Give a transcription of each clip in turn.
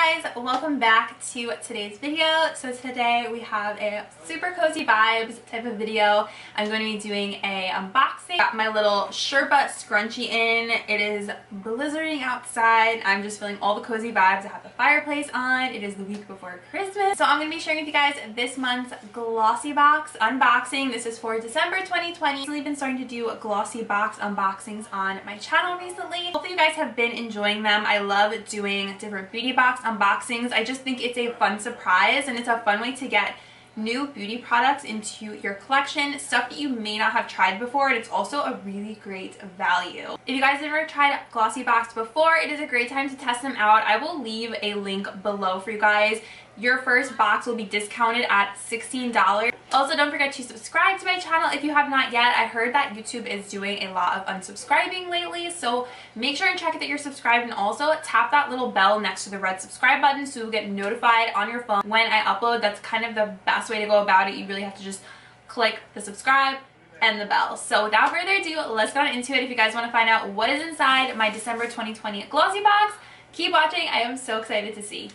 guys, welcome back to today's video. So today we have a super cozy vibes type of video. I'm going to be doing a unboxing. Got my little Sherpa scrunchie in. It is blizzarding outside. I'm just feeling all the cozy vibes. I have the fireplace on. It is the week before Christmas. So I'm going to be sharing with you guys this month's Glossybox unboxing. This is for December 2020. I've recently been starting to do Glossybox unboxings on my channel recently. Hopefully you guys have been enjoying them. I love doing different beauty box unboxings. I just think it's a fun surprise and it's a fun way to get new beauty products into your collection, stuff that you may not have tried before, and it's also a really great value. If you guys have ever tried Glossybox before, it is a great time to test them out. I will leave a link below for you guys. Your first box will be discounted at $16. Also, don't forget to subscribe to my channel if you have not yet. I heard that YouTube is doing a lot of unsubscribing lately, so make sure and check that you're subscribed, and also tap that little bell next to the red subscribe button so you'll get notified on your phone when I upload. That's kind of the best way to go about it. You really have to just click the subscribe and the bell. So without further ado, let's get into it. If you guys want to find out what is inside my December 2020 Glossy box, keep watching. I am so excited to see.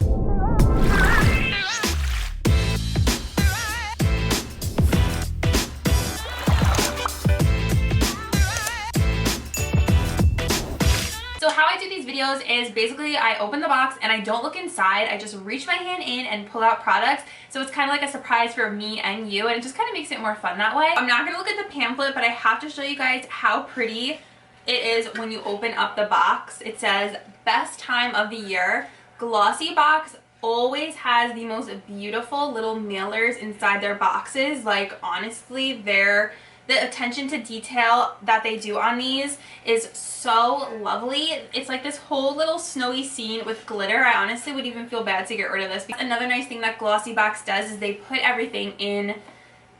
So how I do these videos is basically I open the box and I don't look inside. I just reach my hand in and pull out products. So it's kind of like a surprise for me and you, and it just kind of makes it more fun that way. I'm not going to look at the pamphlet, but I have to show you guys how pretty it is when you open up the box. It says best time of the year. Glossybox always has the most beautiful little mailers inside their boxes. Like, honestly, the attention to detail that they do on these is so lovely. It's like this whole little snowy scene with glitter. I honestly would even feel bad to get rid of this. Another nice thing that Glossybox does is they put everything in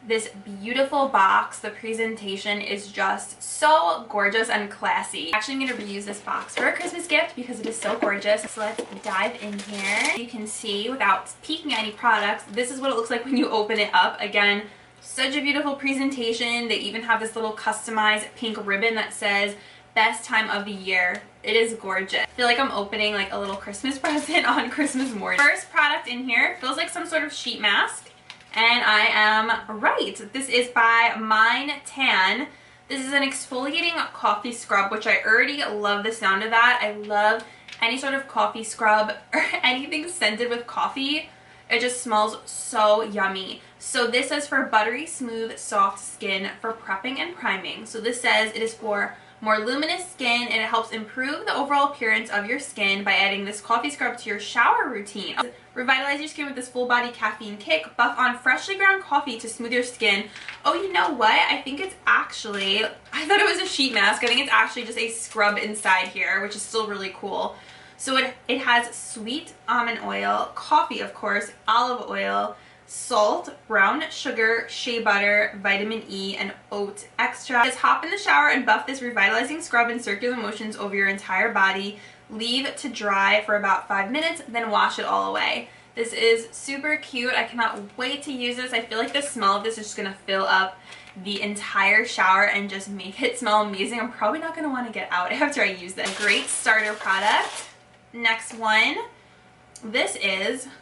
this beautiful box. The presentation is just so gorgeous and classy. Actually, I'm going to reuse this box for a Christmas gift because it is so gorgeous. So let's dive in here. You can see, without peeking at any products, this is what it looks like when you open it up. Again, such a beautiful presentation. They even have this little customized pink ribbon that says best time of the year. It is gorgeous. I feel like I'm opening like a little Christmas present on Christmas morning. First product in here feels like some sort of sheet mask, and I am right. This is by Mine Tan. This is an exfoliating coffee scrub, which I already love the sound of that. I love any sort of coffee scrub or anything scented with coffee. It just smells so yummy. So this says for buttery, smooth, soft skin for prepping and priming. So this says it is for more luminous skin, and it helps improve the overall appearance of your skin by adding this coffee scrub to your shower routine. Revitalize your skin with this full body caffeine kick. Buff on freshly ground coffee to smooth your skin. Oh, you know what? I think it's actually, I thought it was a sheet mask. I think it's actually just a scrub inside here, which is still really cool. So it has sweet almond oil, coffee of course, olive oil, salt, brown sugar, shea butter, vitamin E, and oat extract. Just hop in the shower and buff this revitalizing scrub in circular motions over your entire body. Leave to dry for about 5 minutes, then wash it all away. This is super cute. I cannot wait to use this. I feel like the smell of this is just going to fill up the entire shower and just make it smell amazing. I'm probably not going to want to get out after I use this. Great starter product. Next one. This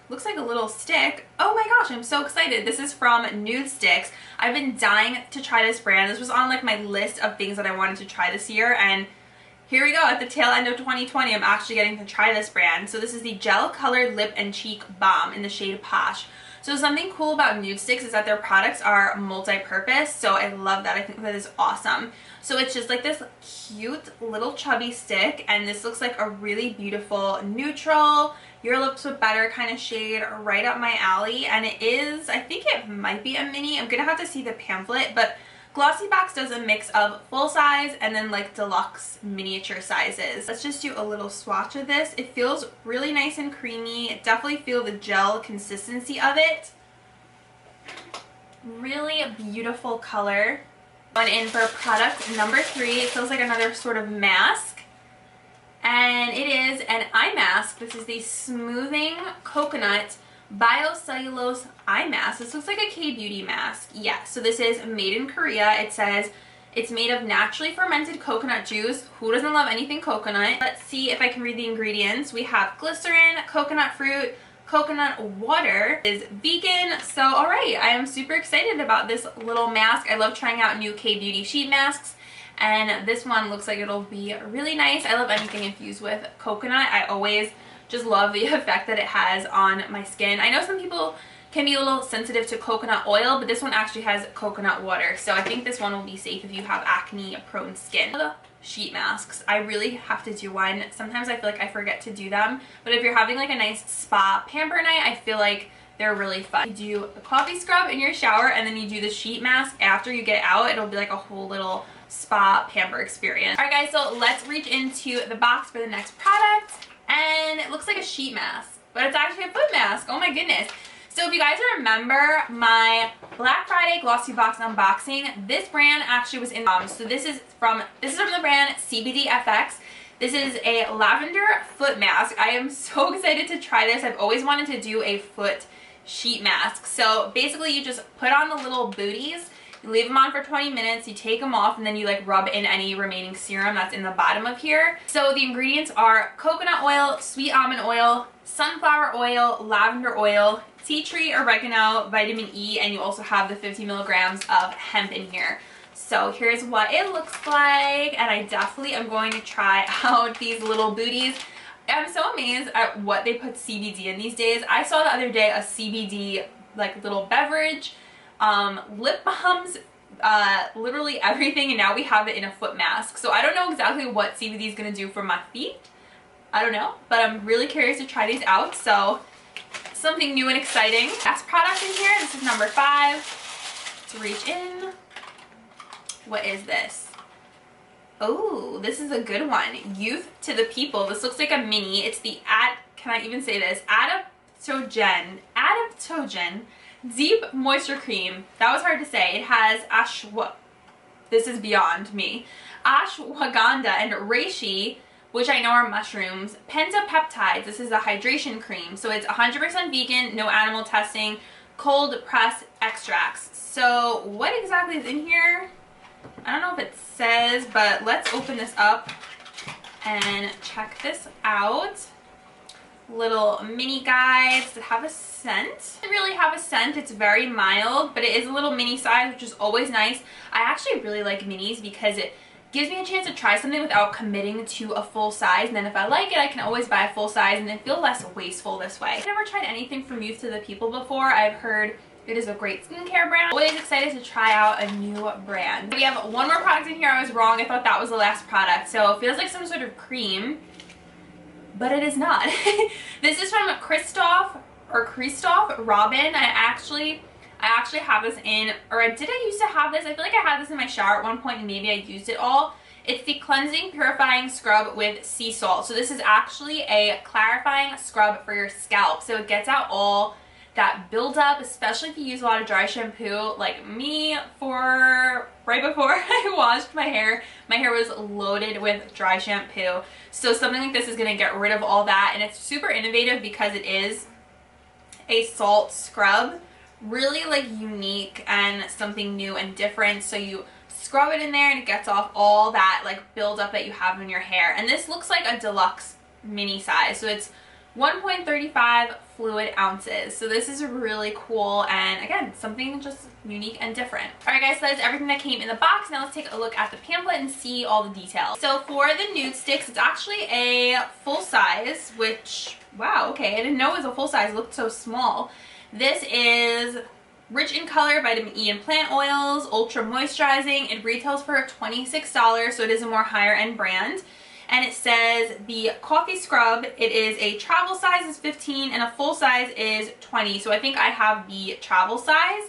looks like a little stick. Oh my gosh, I'm so excited. This is from Nudestix. I've been dying to try this brand. This was on like my list of things that I wanted to try this year, and here we go. At the tail end of 2020, I'm actually getting to try this brand. So this is the Gel Colored Lip and Cheek Balm in the shade Posh. So something cool about Nudestix is that their products are multi-purpose, so I love that. I think that is awesome. So it's just like this cute little chubby stick, and this looks like a really beautiful neutral, your lips with better kind of shade, right up my alley. And it is, I think it might be a mini. I'm gonna have to see the pamphlet, but Glossybox does a mix of full size and then like deluxe miniature sizes. Let's just do a little swatch of this. It feels really nice and creamy. Definitely feel the gel consistency of it. Really beautiful color. Going in for product number 3. It feels like another sort of mask, and it is an eye mask. This is the Smoothing Coconut Biocellulose eye mask. This looks like a K-beauty mask. Yeah, so this is made in Korea. It says It's made of naturally fermented coconut juice. Who doesn't love anything coconut? Let's see if I can read the ingredients. We have glycerin, coconut fruit, coconut water, is vegan. So alright, I am super excited about this little mask. I love trying out new K-Beauty sheet masks, and this one looks like it'll be really nice. I love anything infused with coconut. I always just love the effect that it has on my skin. I know some people can be a little sensitive to coconut oil, but this one actually has coconut water, so I think this one will be safe if you have acne prone skin. Sheet masks, I really have to do one. Sometimes I feel like I forget to do them, but if you're having like a nice spa pamper night, I feel like they're really fun. You do the coffee scrub in your shower, and then you do the sheet mask after you get out. It'll be like a whole little spa pamper experience. Alright guys, so let's reach into the box for the next product, and it looks like a sheet mask, but it's actually a foot mask. Oh my goodness. So if you guys remember my Black Friday GlossyBox unboxing, this brand actually was in, so this is from the brand CBDFX. This is a lavender foot mask. I am so excited to try this. I've always wanted to do a foot sheet mask. So basically you just put on the little booties, you leave them on for 20 minutes, you take them off, and then you like rub in any remaining serum that's in the bottom of here. So the ingredients are coconut oil, sweet almond oil, sunflower oil, lavender oil, tea tree, oregano, vitamin E, and you also have the 50 milligrams of hemp in here. So here's what it looks like, and I definitely am going to try out these little booties. I'm so amazed at what they put CBD in these days. I saw the other day a CBD like little beverage, lip balms, literally everything, and now we have it in a foot mask. So I don't know exactly what CBD is going to do for my feet. I don't know, but I'm really curious to try these out. So something new and exciting. Last product in here, this is number 5. Let's reach in. What is this? Oh, this is a good one. Youth to the People. This looks like a mini. It's the can I even say this? Adaptogen Deep Moisture Cream. That was hard to say. It has this is beyond me. Ashwagandha and reishi, which I know are mushrooms, pentapeptides. This is a hydration cream. So it's 100% vegan, no animal testing, cold press extracts. So what exactly is in here? I don't know if it says, but let's open this up and check this out. Little mini guides that have a scent. It doesn't really have a scent. It's very mild, but it is a little mini size, which is always nice. I actually really like minis because it gives me a chance to try something without committing to a full size, and then if I like it, I can always buy a full size and then feel less wasteful this way. I've never tried anything from Youth to the People before. I've heard it is a great skincare brand. Always excited to try out a new brand. We have one more product in here. I was wrong. I thought that was the last product. So it feels like some sort of cream, but it is not. This is from Christoph Robin. I actually have this in, or did I used to have this? I feel like I had this in my shower at one point and maybe I used it all. It's the Cleansing Purifying Scrub with Sea Salt. So this is actually a clarifying scrub for your scalp. So it gets out all that buildup, especially if you use a lot of dry shampoo like me. For right before I washed my hair was loaded with dry shampoo. So something like this is going to get rid of all that, and it's super innovative because it is a salt scrub. Really like unique and something new and different. So you scrub it in there and it gets off all that like buildup that you have in your hair. And this looks like a deluxe mini size. So it's 1.35 fluid ounces. So this is really cool, and again, something just unique and different. Alright guys, so that is everything that came in the box. Now let's take a look at the pamphlet and see all the details. So for the Nudestix, it's actually a full size, which, wow, okay, I didn't know it was a full size. It looked so small. This is rich in color, vitamin E and plant oils, ultra moisturizing. It retails for $26, so it is a more higher end brand. And it says the coffee scrub, it is a travel size is 15 and a full size is 20. So I think I have the travel size.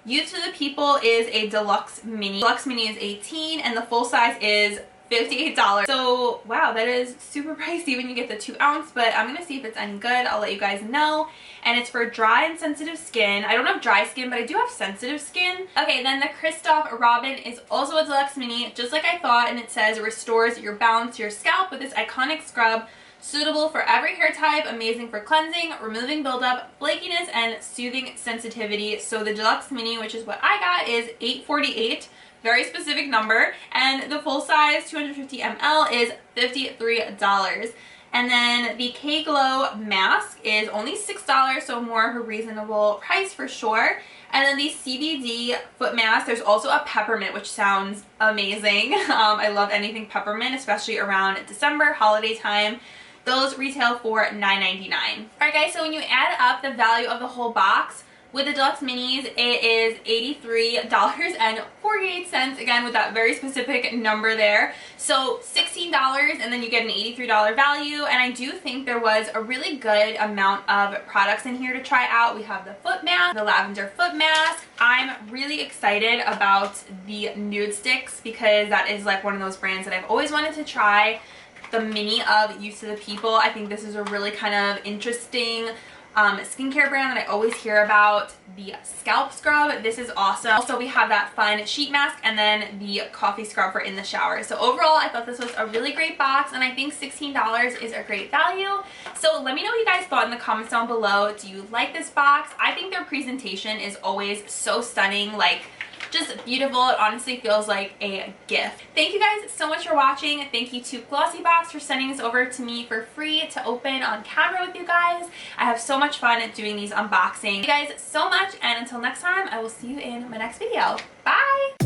Youth to the People is a deluxe mini. Deluxe mini is 18 and the full size is $58. So wow, that is super pricey when you get the 2 ounce, but I'm gonna see if it's any good. I'll let you guys know. And it's for dry and sensitive skin. I don't have dry skin, but I do have sensitive skin. Okay, then the Christoph Robin is also a deluxe mini, just like I thought, and it says it restores your balance to your scalp with this iconic scrub, suitable for every hair type, amazing for cleansing, removing buildup, flakiness, and soothing sensitivity. So the deluxe mini, which is what I got, is $8.48. very specific number, and the full size 250 ml is $53. And then the K-Glow mask is only $6, so more of a reasonable price for sure. And then the CBD foot mask, there's also a peppermint, which sounds amazing. I love anything peppermint, especially around December, holiday time. Those retail for $9.99. Alright guys, so when you add up the value of the whole box, with the deluxe minis, it is $83.48, again with that very specific number there. So $16, and then you get an $83 value, and I do think there was a really good amount of products in here to try out. We have the foot mask, the lavender foot mask. I'm really excited about the Nudestix because that is like one of those brands that I've always wanted to try. The mini of Use to the People, I think this is a really kind of interesting skincare brand that I always hear about. The scalp scrub, this is awesome. Also, we have that fun sheet mask and then the coffee scrub for in the shower. So overall, I thought this was a really great box, and I think $16 is a great value. So let me know what you guys thought in the comments down below. Do you like this box? I think their presentation is always so stunning, like just beautiful. It honestly feels like a gift. Thank you guys so much for watching. Thank you to GlossyBox for sending this over to me for free to open on camera with you guys. I have so much fun doing these unboxings. Thank you guys so much, and until next time, I will see you in my next video. Bye!